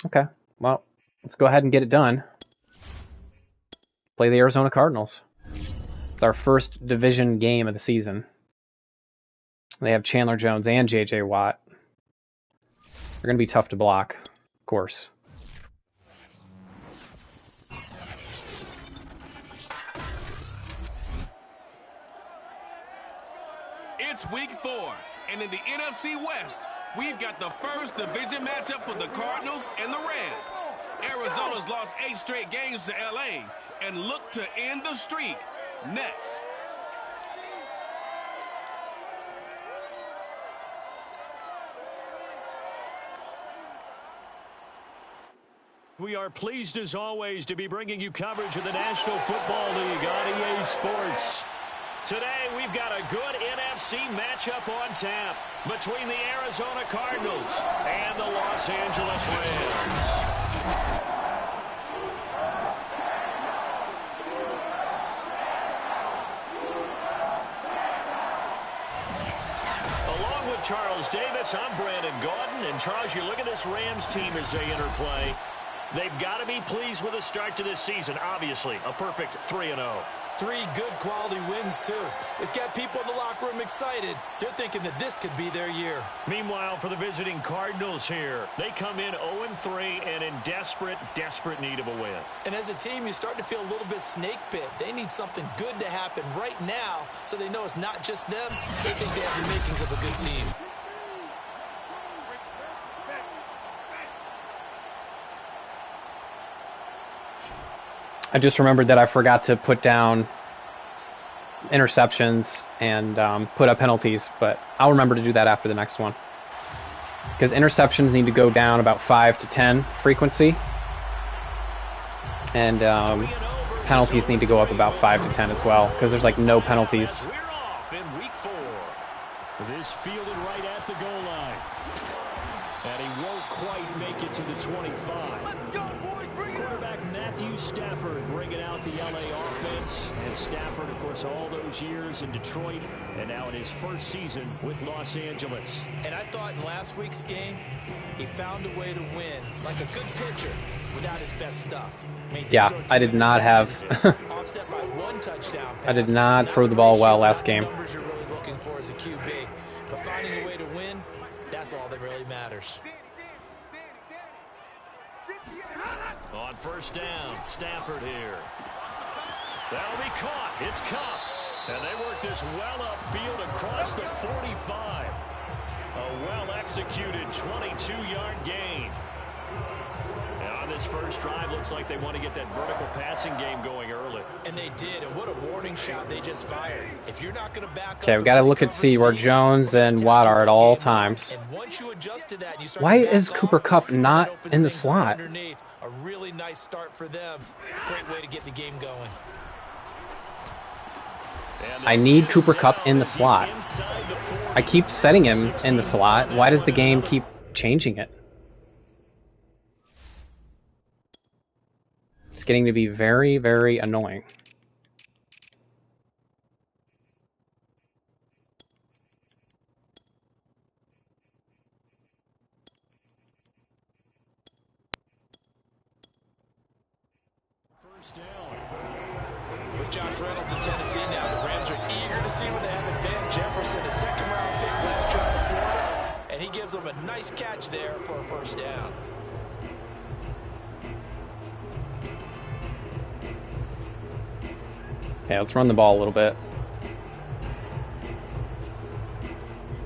Okay, well, let's go ahead and get it done. Play the Arizona Cardinals. It's our first division game of the season. They have Chandler Jones and J.J. Watt. They're going to be tough to block, of course. It's week 4, and in the NFC West, we've got the first division matchup for the Cardinals and the Rams. Arizona's lost 8 straight games to L.A. and look to end the streak next. We are pleased as always to be bringing you coverage of the National Football League on EA Sports. Today we've got a good NFC matchup on tap between the Arizona Cardinals and the Los Angeles Rams. Along with Charles Davis, I'm Brandon Gaudin. And Charles, you look at this Rams team as they interplay. They've got to be pleased with the start to this season. Obviously, a perfect 3-0. 3 good quality wins, too. It's got people in the locker room excited. They're thinking that this could be their year. Meanwhile, for the visiting Cardinals here, they come in 0-3 and in desperate need of a win. And as a team, you start to feel a little bit snake bit. They need something good to happen right now so they know it's not just them. They think they have the makings of a good team. I just remembered that I forgot to put down interceptions and put up penalties, but I'll remember to do that after the next one. Because interceptions need to go down about 5 to 10 frequency, and penalties need to go up about 5 to 10 as well, because there's like no penalties. We're off in week 4. This fielded right at the goal line. And he won't quite make it to the 25. Let's go, boys. Quarterback Matthew Stafford bringing out the LA offense. And Stafford, of course, all those years in Detroit, and now in his first season with Los Angeles. And I thought in last week's game, he found a way to win, like a good pitcher, without his best stuff. Yeah, I did not have... offset by 1 touchdown pass. I did not throw the ball well last game. Numbers you're really looking for as a QB. But finding a way to win, that's all that really matters. On first down, Stafford here. That'll be caught. It's Cup. And they work this well upfield across the 45. A well-executed 22-yard gain. And on this first drive, looks like they want to get that vertical passing game going early. And they did, and what a warning shot they just fired. If you're not going to back up... Okay, we've got to look and see where Jones and Watt are at all times. Why is Cooper Kupp not in the slot? A really nice start for them. Great way to get the game going. I need Cooper Kupp in the slot. I keep setting him in the slot. Why does the game keep changing it? It's getting to be very, very annoying. With Josh Reynolds in Tennessee now, the Rams are eager to see what they have in Van Jefferson, a second-round pick last year out of Florida, and he gives them a nice catch there for a first down. Okay, let's run the ball a little bit.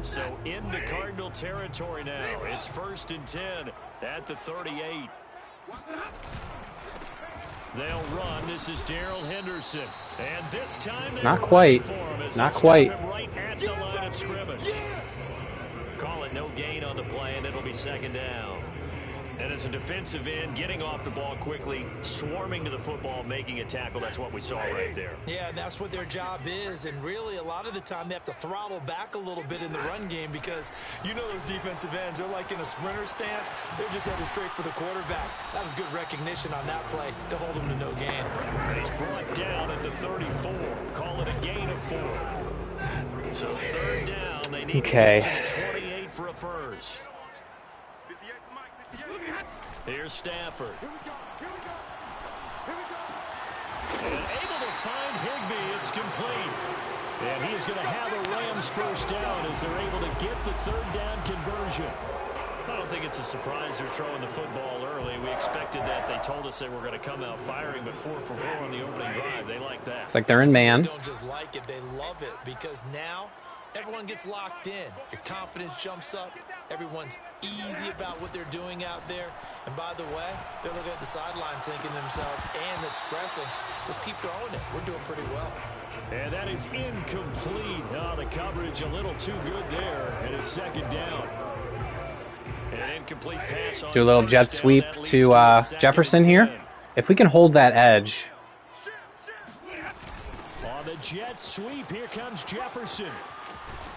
So into Cardinal territory now. It's 1st and 10 at the 38. They'll run. This is Darrell Henderson. And this time not quite. Not quite. Right at the line of scrimmage. Call it no gain on the play, and it'll be 2nd down. And as a defensive end, getting off the ball quickly, swarming to the football, making a tackle, that's what we saw right there. Yeah, that's what their job is, and really a lot of the time they have to throttle back a little bit in the run game because you know those defensive ends, they're like in a sprinter stance. They're just headed straight for the quarterback. That was good recognition on that play to hold him to no gain. And he's brought down at the 34. Call it a gain of 4. So 3rd down, they need to get to the 28 for a first. Here's Stafford. And able to find Higbee. It's complete. And he's going to have a Rams first down as they're able to get the third down conversion. I don't think it's a surprise they're throwing the football early. We expected that. They told us they were going to come out firing, but 4 for 4 on the opening drive. They like that. It's like they're in man. They don't just like it, they love it, because now everyone gets locked in. Your confidence jumps up. Everyone's easy about what they're doing out there. And by the way, they're looking at the sideline thinking to themselves and expressing, just keep throwing it. We're doing pretty well. And that is incomplete. Oh, the coverage a little too good there, and it's second down. An incomplete pass on Do a little jet sweep to Jefferson here. If we can hold that edge. On the jet sweep, here comes Jefferson.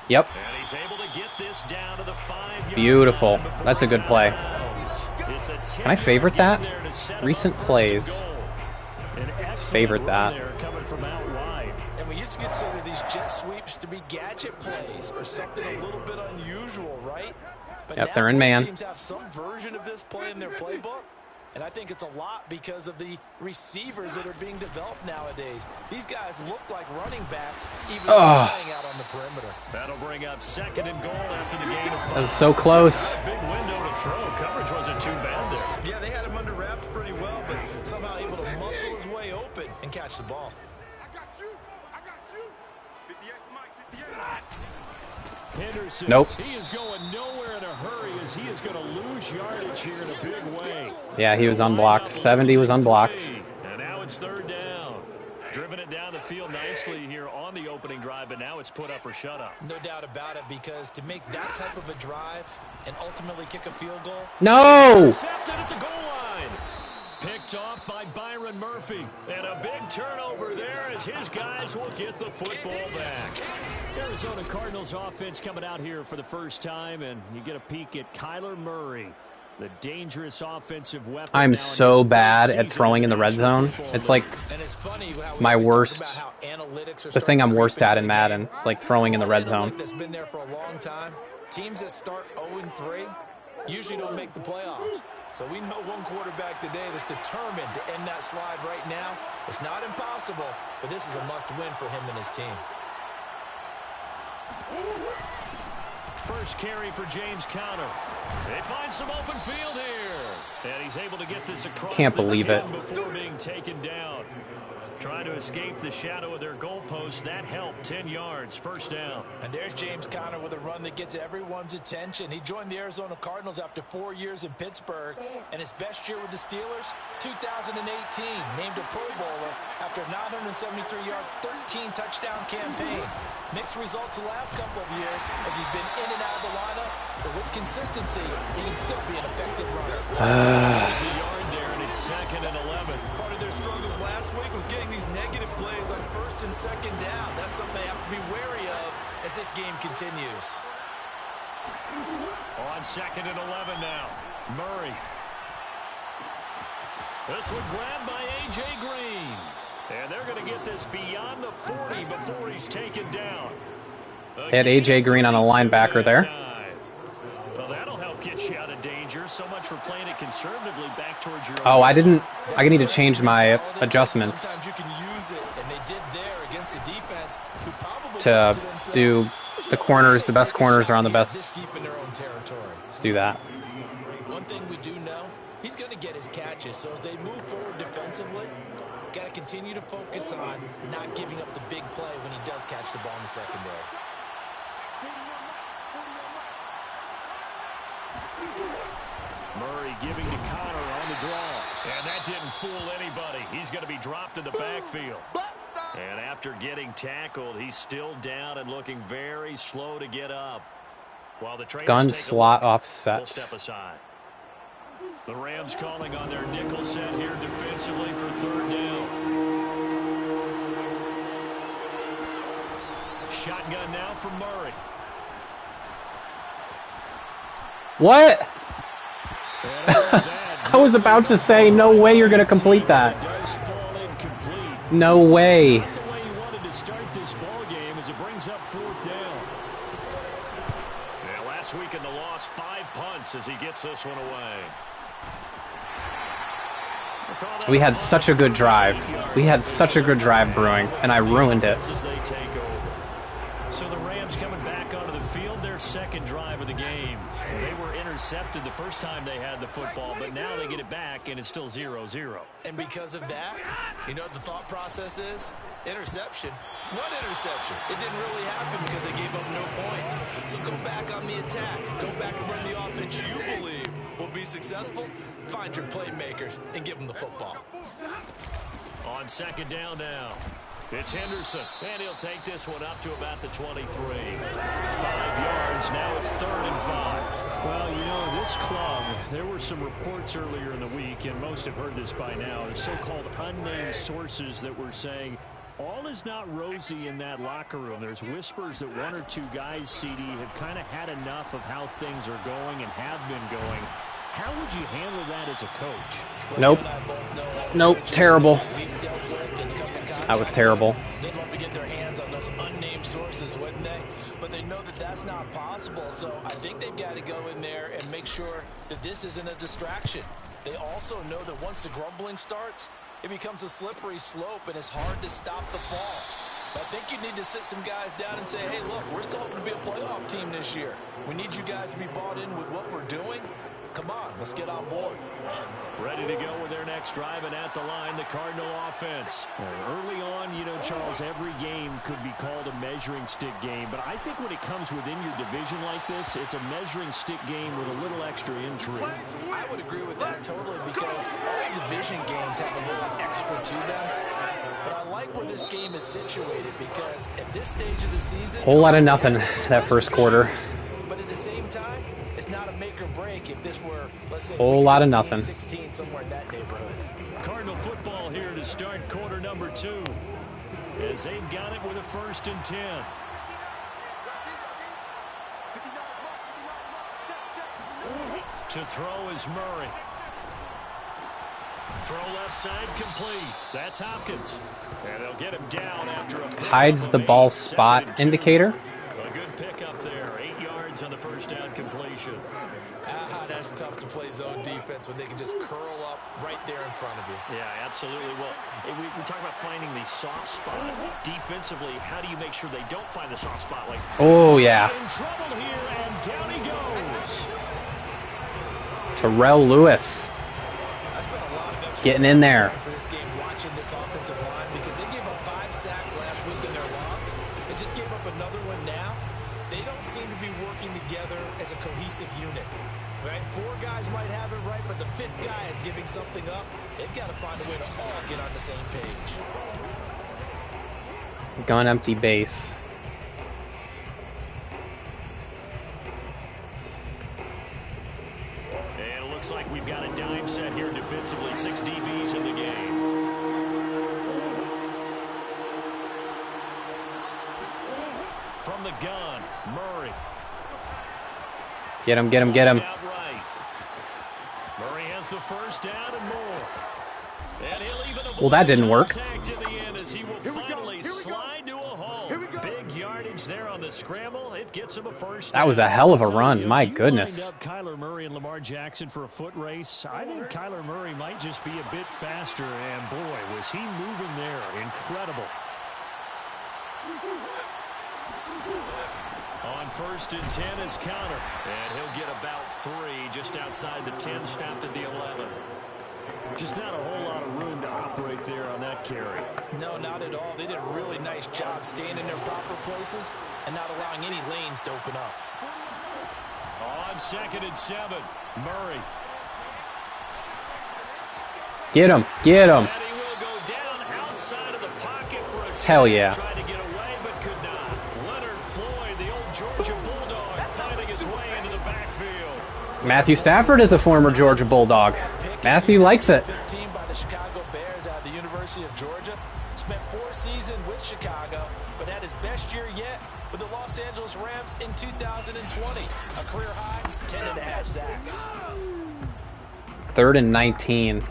Yep. And he's able to get this down to the 5-yard Beautiful. line before That's a good he's play. out of bounds. It's a Can I favorite that? there to set up Recent a first plays. and goal. An excellent Favorite run that. there coming from out wide. And we used to consider these jet sweeps to be gadget plays or something a little bit unusual, right? But Yep, now they're in most man. teams have some version of this play in their playbook. And I think it's a lot because of the receivers that are being developed nowadays. These guys look like running backs, even though they're playing out on the perimeter. That'll bring up second and goal after the gain of 5. That was so close. Big window to throw. Coverage wasn't too bad there. Yeah, they had him under wraps pretty well, but somehow able to muscle his way open and catch the ball. I got you. 58 Mike, 58. Henderson, Nope. he is going nowhere in a hurry as he is going to lose yardage here in a big way. Yeah, he was unblocked. 70 was unblocked. And now it's third down. Driven it down the field nicely here on the opening drive, but now it's put up or shut up. No doubt about it, because to make that type of a drive and ultimately kick a field goal. No! Intercepted at the goal line. Picked off by Byron Murphy. And a big turnover there as his guys will get the football back. Arizona Cardinals offense coming out here for the first time, and you get a peek at Kyler Murray, the dangerous offensive weapon. I'm so bad at throwing in the red zone. It's like my worst, the thing I'm worst at in Madden. It's like throwing in the red zone. That's been there for a long time. Teams that start 0-3 usually don't make the playoffs. So we know one quarterback today that's determined to end that slide right now. It's not impossible, but this is a must-win for him and his team. First carry for James Conner. They find some open field here. And he's able to get this across Can't believe the it. 10 before being taken down. Trying to escape the shadow of their goalpost. That helped. 10 yards. First down. And there's James Conner with a run that gets everyone's attention. He joined the Arizona Cardinals after 4 years in Pittsburgh. And his best year with the Steelers, 2018. Named a Pro Bowler after a 973-yard, 13-touchdown campaign. Mixed results the last couple of years as he's been in and out of the lineup. But with consistency, he can still be an effective runner. There's a yard there, and it's second and 11. Part of their struggles last week was getting these negative plays on first and second down. That's something they have to be wary of as this game continues. On second and 11 now. Murray. This one grabbed by A.J. Green. And they're going to get this beyond the 40 before he's taken down. They had A.J. Green on a linebacker there. Well, that'll help get you out of danger. So much for playing it conservatively back towards your Oh, I need to change my adjustments Sometimes you can use it, and they did there against a defense who probably to thought to do themselves, the corners. The best corners are on the this best. deep in their own territory. Let's do that. One thing we do know, he's going to get his catches. So as they move forward defensively, got to continue to focus on not giving up the big play when he does catch the ball in the secondary. Murray giving to Conner on the draw. And that didn't fool anybody. He's going to be dropped in the backfield. And after getting tackled, he's still down and looking very slow to get up. While the trainers Gun take a slot look, offset. we'll step aside. The Rams calling on their nickel set here defensively for third down. Shotgun now from Murray. What? I was about to say, no way you're going to complete that. Does fall incomplete. No way. Not the way you wanted to start this ball game as it brings up fourth down. Yeah, last week in the loss, 5 punts as he gets this one away. We had such a good drive. We had such a good drive brewing, and I ruined it. So the Rams coming back onto the field, their second drive of the game. They were intercepted the first time they had the football, but now they get it back, and it's still 0-0. And because of that, you know what the thought process is? Interception. What interception? It didn't really happen because they gave up no points. So go back on the attack. Go back and run the offense you believe will be successful. Find your playmakers and give them the football. On second down now, it's Henderson, and he'll take this one up to about the 23. 5 yards, now it's 3rd and 5. Well, you know, this club, there were some reports earlier in the week, and most have heard this by now, the so-called unnamed sources that were saying all is not rosy in that locker room. There's whispers that 1 or 2 guys, CD, have kind of had enough of how things are going and have been going. How would you handle that as a coach? Nope. Nope. Terrible. That was terrible. They'd love to get their hands on those unnamed sources, wouldn't they? But they know that that's not possible, so I think they've got to go in there and make sure that this isn't a distraction. They also know that once the grumbling starts, it becomes a slippery slope, and it's hard to stop the fall. I think you need to sit some guys down and say, hey, look, we're still hoping to be a playoff team this year. We need you guys to be bought in with what we're doing. Come on, let's get on board. Ready to go with their next drive, and at the line, the Cardinal offense. Early on, you know, Charles, every game could be called a measuring stick game, but I think when it comes within your division like this, it's a measuring stick game with a little extra intrigue. I would agree with that totally, because all division games have a little extra to them. But I like where this game is situated, because at this stage of the season, Whole lot of nothing that first quarter. But at the same time, it's not a make or break if this were, let's say, Whole lot of nothing. 16, somewhere in that neighborhood. Cardinal football here to start quarter number 2, as they've got it with a 1st and 10. To throw is Murray. Throw left side complete. That's Hopkins. And they'll get him down after a Hides the ball spot indicator. A good pickup there. 8 yards on the first down completion. That's tough to play zone defense when they can just curl up right there in front of you. Yeah, absolutely. Well, we talk about finding the soft spot. Defensively, how do you make sure they don't find the soft spot? Like, Oh, yeah. in trouble here, and down he goes. Terrell Lewis I spent a lot of extra getting time in there. for this game watching this offensive line, because they gave up 5 sacks last week in their loss. They just gave up another one now. They don't seem to be working together as a cohesive unit. Right? 4 guys might have it right, but the 5th guy is giving something up. They've got to find a way to all get on the same page. Gun empty base. And it looks like we've got a dime set here defensively. 6 DBs in the game. From the gun, Murray. Get him, get him, get him. Outright. Murray has the first down and more. And he'll even Well, that didn't work. contact in the end as he will finally slide to a home. Big yardage there on the scramble. It gets him a first down. That was a hell of a run. My If you goodness. lined up Kyler Murray and Lamar Jackson for a foot race, I think Kyler Murray might just be a bit faster, and boy, was he moving there. Incredible. On 1st and 10 is Counter. And he'll get about 3 just outside the 10, stopped at the 11. Just not a whole lot of room to operate there on that carry. No, not at all. They did a really nice job staying in their proper places and not allowing any lanes to open up. On 2nd and 7, Murray. Get him, get him. And he will go down outside of the pocket for a Hell shot. yeah. Tried to get away but could not. Leonard Floyd, the old Georgia Bulldog, finding his way into the backfield. Matthew Stafford is a former Georgia Bulldog. Matthew likes it. 15 by the Chicago Bears out of the University of Georgia. Spent 4 seasons with Chicago, but had his best year yet with the Los Angeles Rams in 2020. A career high, 10.5 sacks. 3rd and 19.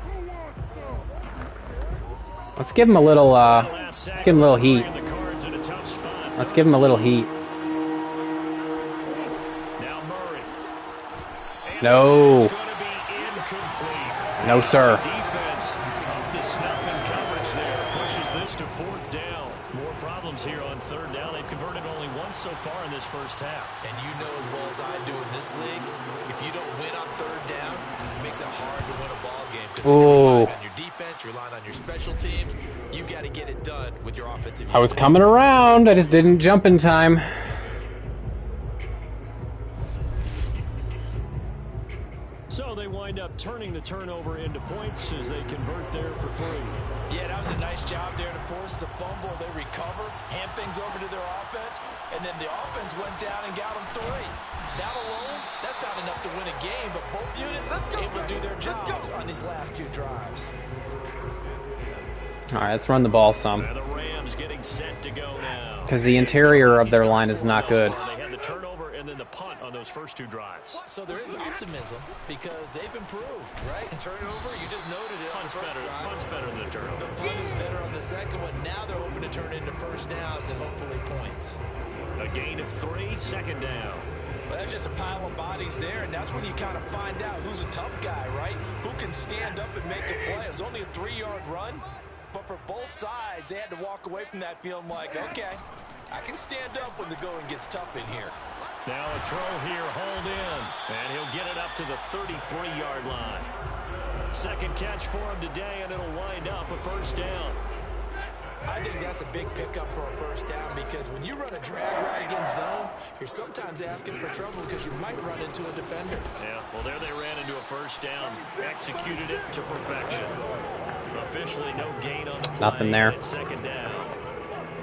Let's give him a little, let's give him a little heat. The Cards in a tough spot. Let's give him a little heat. Now Murray. And No. this is going to be incomplete. No, sir. Defense to fourth down. More problems here on third down. They've converted only once so far in this first half. And you know as well as I do in this league, if you don't win on third down, it makes it hard to win a ball game. Because you're relying on your defense, you're relying on your special teams. You've got to get it done with your offensive unit. I was coming around. I just didn't jump in time. So they wind up turning the turnover into points as they convert there for 3. Yeah, that was a nice job there to force the fumble. They recover, hand things over to their offense, and then the offense went down and got them 3. That alone, that's not enough to win a game, but both units able to do their jobs on these last 2 drives. All right, let's run the ball some. And the Rams getting set to go now. Because the interior of their line is not good. They had the turnover and then the punt on those first 2 drives. So there is optimism because they've improved, right? And turnover, you just noted it. Punt's better than the turnover. The punt is better on the second one. Now they're hoping to turn into first downs and hopefully points. A gain of 3, second down. Well, that's just a pile of bodies there, and that's when you kind of find out who's a tough guy, right? Who can stand up and make a play. It was only a 3-yard run, but for both sides, they had to walk away from that feeling like, okay, I can stand up when the going gets tough in here. Now a throw here, hold in, and he'll get it up to the 33-yard line. Second catch for him today, and it'll wind up a first down. I think that's a big pickup for a first down because when you run a drag route against zone, you're sometimes asking for trouble because you might run into a defender. Yeah, well, there they ran into a first down, executed it to perfection. Officially no gain on the play. Nothing there. Second down.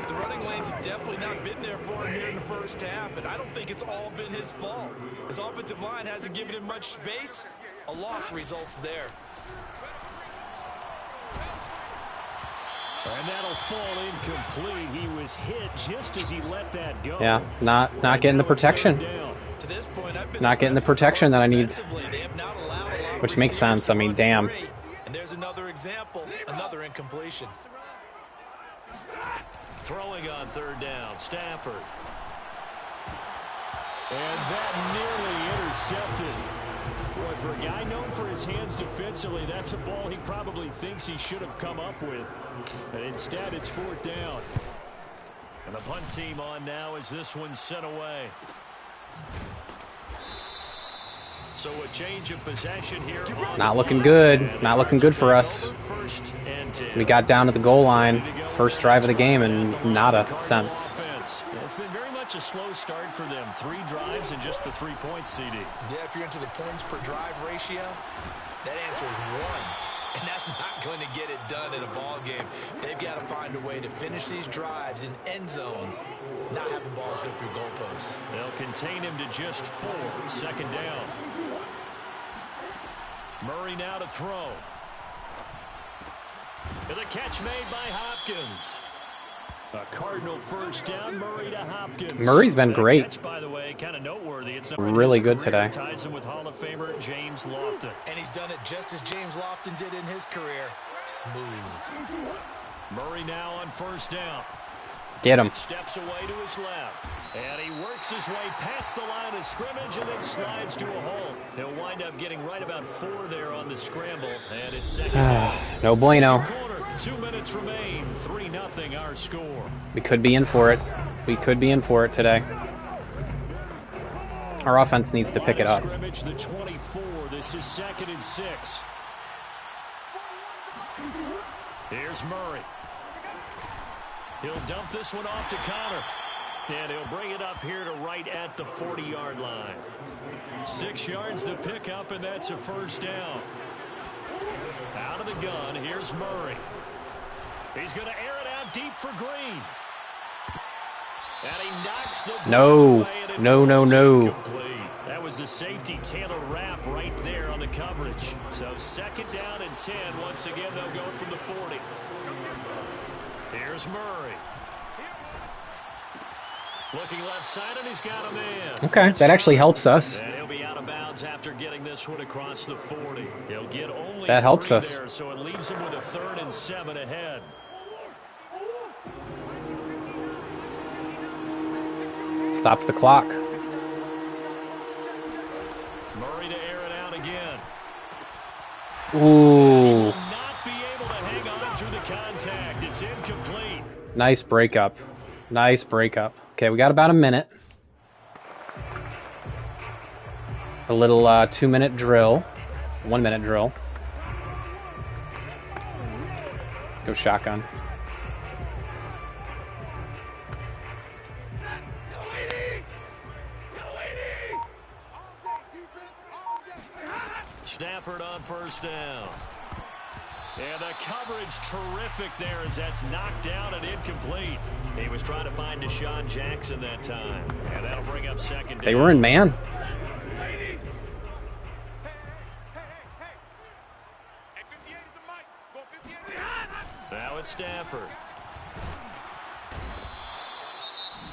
The running lanes have definitely not been there for him here in the first half, and I don't think it's all been his fault. His offensive line hasn't given him much space. A loss results there. And that'll fall incomplete. He was hit just as he let that go. Yeah, not getting the protection. To this point, I've been Not getting the protection that I need. They have not allowed a lot of Which makes sense. I mean, damn. And there's another example, another incompletion. Throwing on third down, Stafford. And that nearly intercepted. Boy, for a guy known for his hands defensively, that's a ball he probably thinks he should have come up with. And instead, it's fourth down. And the punt team on now as this one's sent away. So a change of possession here. Not looking good. Not looking good for us. We got down to the goal line, first drive of the game, and nada since. It's been very much a slow start for them. 3 drives and just the 3 points, CD. Yeah, if you're into the points per drive ratio, that answer is 1. And that's not going to get it done in a ball game. They've got to find a way to finish these drives in end zones, not having balls go through goalposts. They'll contain him to just 4. Second down. Murray now to throw. And the catch made by Hopkins. A Cardinal first down, Murray to Hopkins. Murray's been great. Catch, by the way, kind of noteworthy. It's really good today. Ties him with Hall of Famer James Lofton. And he's done it just as James Lofton did in his career. Smooth. Murray now on first down. Get him. Steps away to his left. And he works his way past the line of scrimmage and then slides to a hole. He'll wind up getting right about 4 there on the scramble. And it's second down. No bueno. 2 minutes remain. 3-0 our score. We could be in for it. We could be in for it today. Our offense needs to pick it up. Scrimmage the 24. This is 2nd and 6. Here's Murray. He'll dump this one off to Connor. And he'll bring it up here to right at the 40-yard line. 6 yards to pick up, and that's a first down. Out of the gun, here's Murray. He's going to air it out deep for Green. And he knocks the No. No. That was a safety Taylor wrap right there on the coverage. So 2nd down and 10. Once again, they'll go from the 40. Here's Murray. Looking left side, and he's got a man. Okay, that actually helps us. And he'll be out of bounds after getting this one across the 40. He'll get only that helps us. There, so it leaves him with a 3rd and 7 ahead. Stops the clock. Murray to air it out again. Ooh. Not be able to hang on through the contact. It's incomplete. Nice breakup. Nice breakup. Okay, we got about a minute. A little 2-minute drill. 1-minute drill. Let's go shotgun. Stafford on first down. And the coverage terrific there as that's knocked down and incomplete. He was trying to find Deshaun Jackson that time. And that'll bring up second down. They were in man. Now it's Stafford.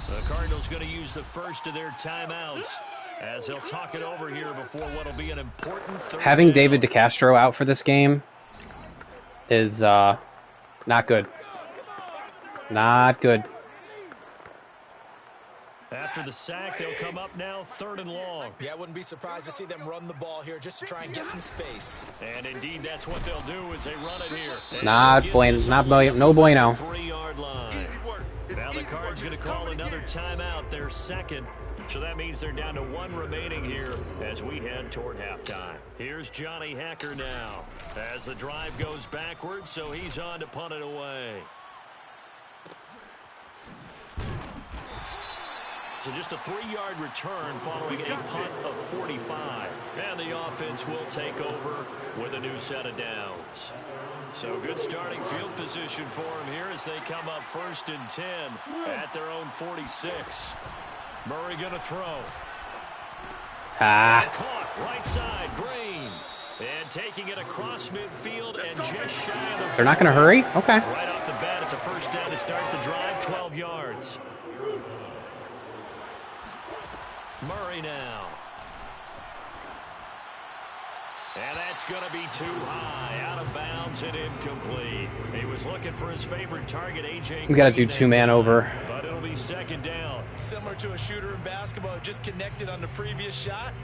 The Cardinals going to use the first of their timeouts as they'll talk it over here before what will be an important third Having down. David DeCastro out for this game is not good. Not good. After the sack, they'll come up now 3rd and long. Yeah, I wouldn't be surprised to see them run the ball here just to try and get some space. And indeed, that's what they'll do as they run it here. Not bueno. No bueno. 3-yard line. Now the Cards going to call another timeout, their second. So that means they're down to 1 remaining here as we head toward halftime. Here's Johnny Hacker now as the drive goes backwards, so he's on to punt it away. So just a 3-yard return following a punt of 45. And the offense will take over with a new set of downs. So good starting field position for them here as they come up 1st and 10 at their own 46. Murray going to throw. Caught right side, Green. And taking it across midfield and just shy of the... They're not going to hurry? Okay. Right off the bat, it's a first down to start the drive, 12 yards. Murray now. And that's going to be too high, out of bounds and incomplete. He was looking for his favorite target, A.J. We got to do 2-man over. But it'll be 2nd down. Similar to a shooter in basketball, just connected on the previous shot.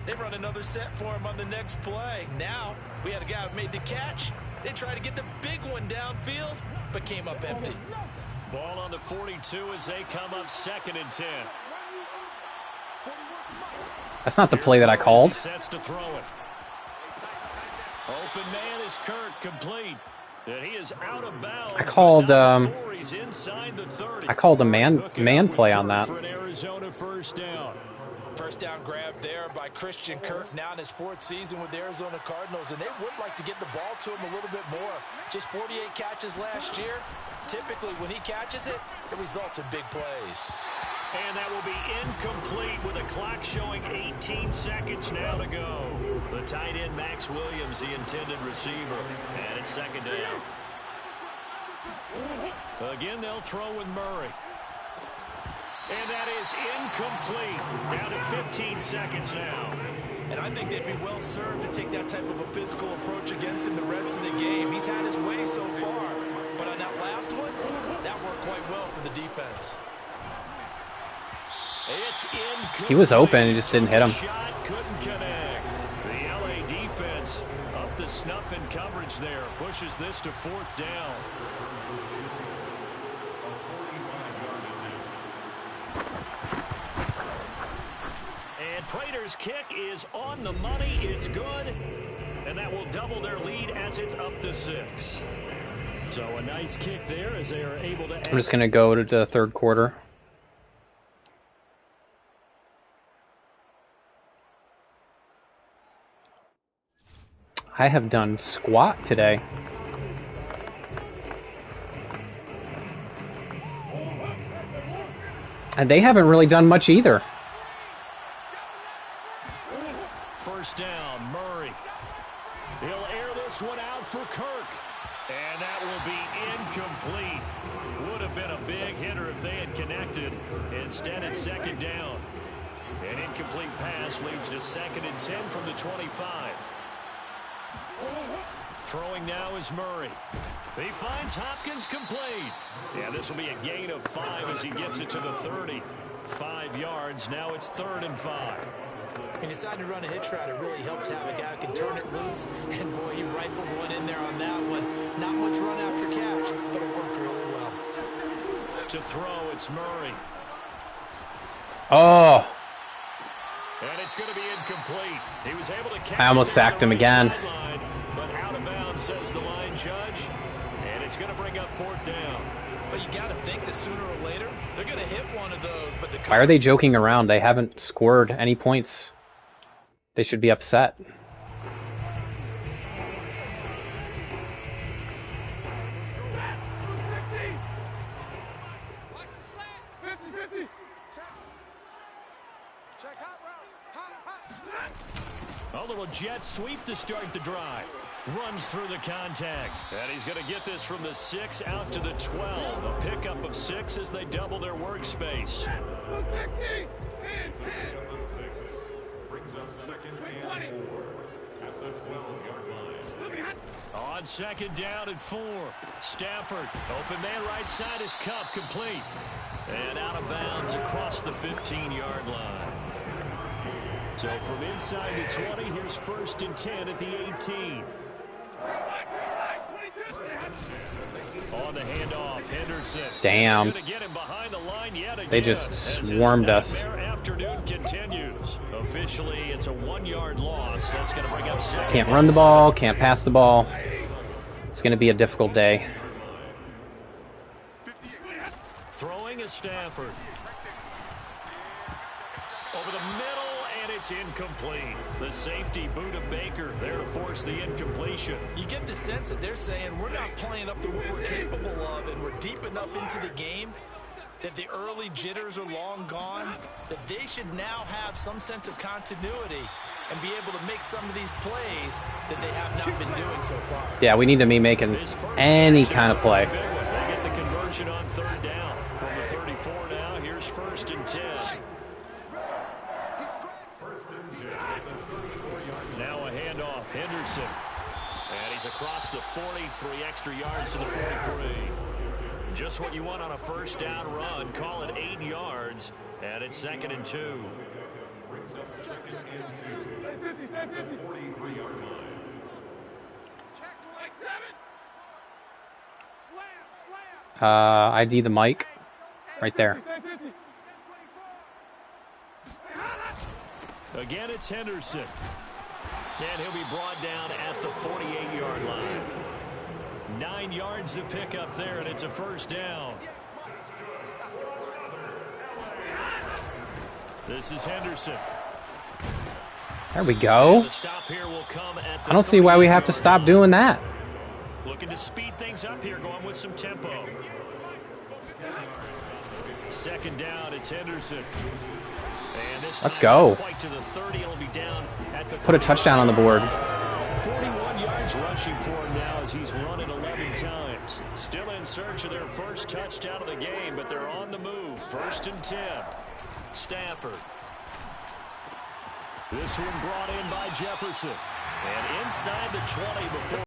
They run another set for him on the next play. Now, we had a guy who made the catch. They tried to get the big one downfield, but came up empty. Ball on the 42 as they come up 2nd and 10. That's not the play that I called. He sets to throw it. Open man is Kirk, complete. And he is out of bounds. I called a man play on that. For an Arizona first down. First down grab there by Christian Kirk, now in his 4th season with the Arizona Cardinals, and they would like to get the ball to him a little bit more. Just 48 catches last year. Typically, when he catches it, it results in big plays. And that will be incomplete with a clock showing 18 seconds now to go. The tight end, Max Williams, the intended receiver. And it's 2nd down. Again, they'll throw with Murray. And that is incomplete. Down to 15 seconds now. And I think they'd be well served to take that type of a physical approach against him the rest of the game. He's had his way so far. But on that last one, that worked quite well for the defense. It's incomplete. He was open, he just didn't hit him. Shot couldn't connect. The LA defense up the snuff in coverage there. Pushes this to 4th down. And Prater's kick is on the money. It's good. And that will double their lead as it's up to 6. So a nice kick there as they are able to... I'm just going to go to the 3rd quarter. I have done squat today. And they haven't really done much either. First down, Murray. He'll air this one out for Kirk. And that will be incomplete. Would have been a big hitter if they had connected. Instead, it's 2nd down. An incomplete pass leads to 2nd and 10 from the 25. Throwing now is Murray. He finds Hopkins complete. Yeah, this will be a gain of 5 as he gets it to the 30. 5 yards. Now it's 3rd and 5. He decided to run a hitch route. It really helps to have a guy who can turn it loose. And boy, he rifled one in there on that one. Not much run after catch. To throw, it's Murray. Oh, And it's going to be incomplete. He was able to catch I almost it sacked on him the again. right sideline, but out of bounds, says the line judge. And it's going to bring up 4th down. But you got to think that sooner or later, they're going to hit one of those. But why are they joking around? They haven't scored any points. They should be upset. A little jet sweep to start the drive. Runs through the contact. And he's going to get this from the 6 out to the 12. A pickup of 6 as they double their workspace. On 2nd down and 4. Stafford, open man right side is Cup, complete. And out of bounds across the 15-yard line. So from inside the 20, here's 1st and 10 at the 18. On the handoff, Henderson. Damn. Get him behind the line yet again. They just swarmed us. Their afternoon continues. Officially, it's a 1-yard loss. That's going to bring up 2nd. Can't run the ball, can't pass the ball. It's going to be a difficult day. Throwing is Stafford. Over the middle, and it's incomplete. The safety, Buda Baker, there to force the incompletion. You get the sense that they're saying we're not playing up to what we're capable of, and we're deep enough into the game that the early jitters are long gone, that they should now have some sense of continuity and be able to make some of these plays that they have not been doing so far. Yeah, we need to be making any kind of play. They get the conversion on 3rd down. From the 34 now, here's 1st and 10. Now a handoff, Henderson. And he's across the 40, 3 extra yards to the 43. Just what you want on a 1st down run. Call it 8 yards, and it's 2nd and 2. ID the mic right there. Again, it's Henderson. And he'll be brought down at the 48-yard line. 9 yards to pick up there, and it's a 1st down. This is Henderson. There we go. The stop here will come at the I don't see why we have to stop doing that. Looking to speed things up here, going with some tempo. 2nd down, it's Henderson. And this Let's time go. quite to the 30, it'll be down at the Put a touchdown on the board. 41 yards rushing for him now as he's run it 11 times. Still in search of their 1st touchdown of the game, but they're on the move. 1st and 10. Stafford. This one brought in by Jefferson. And inside the 20 before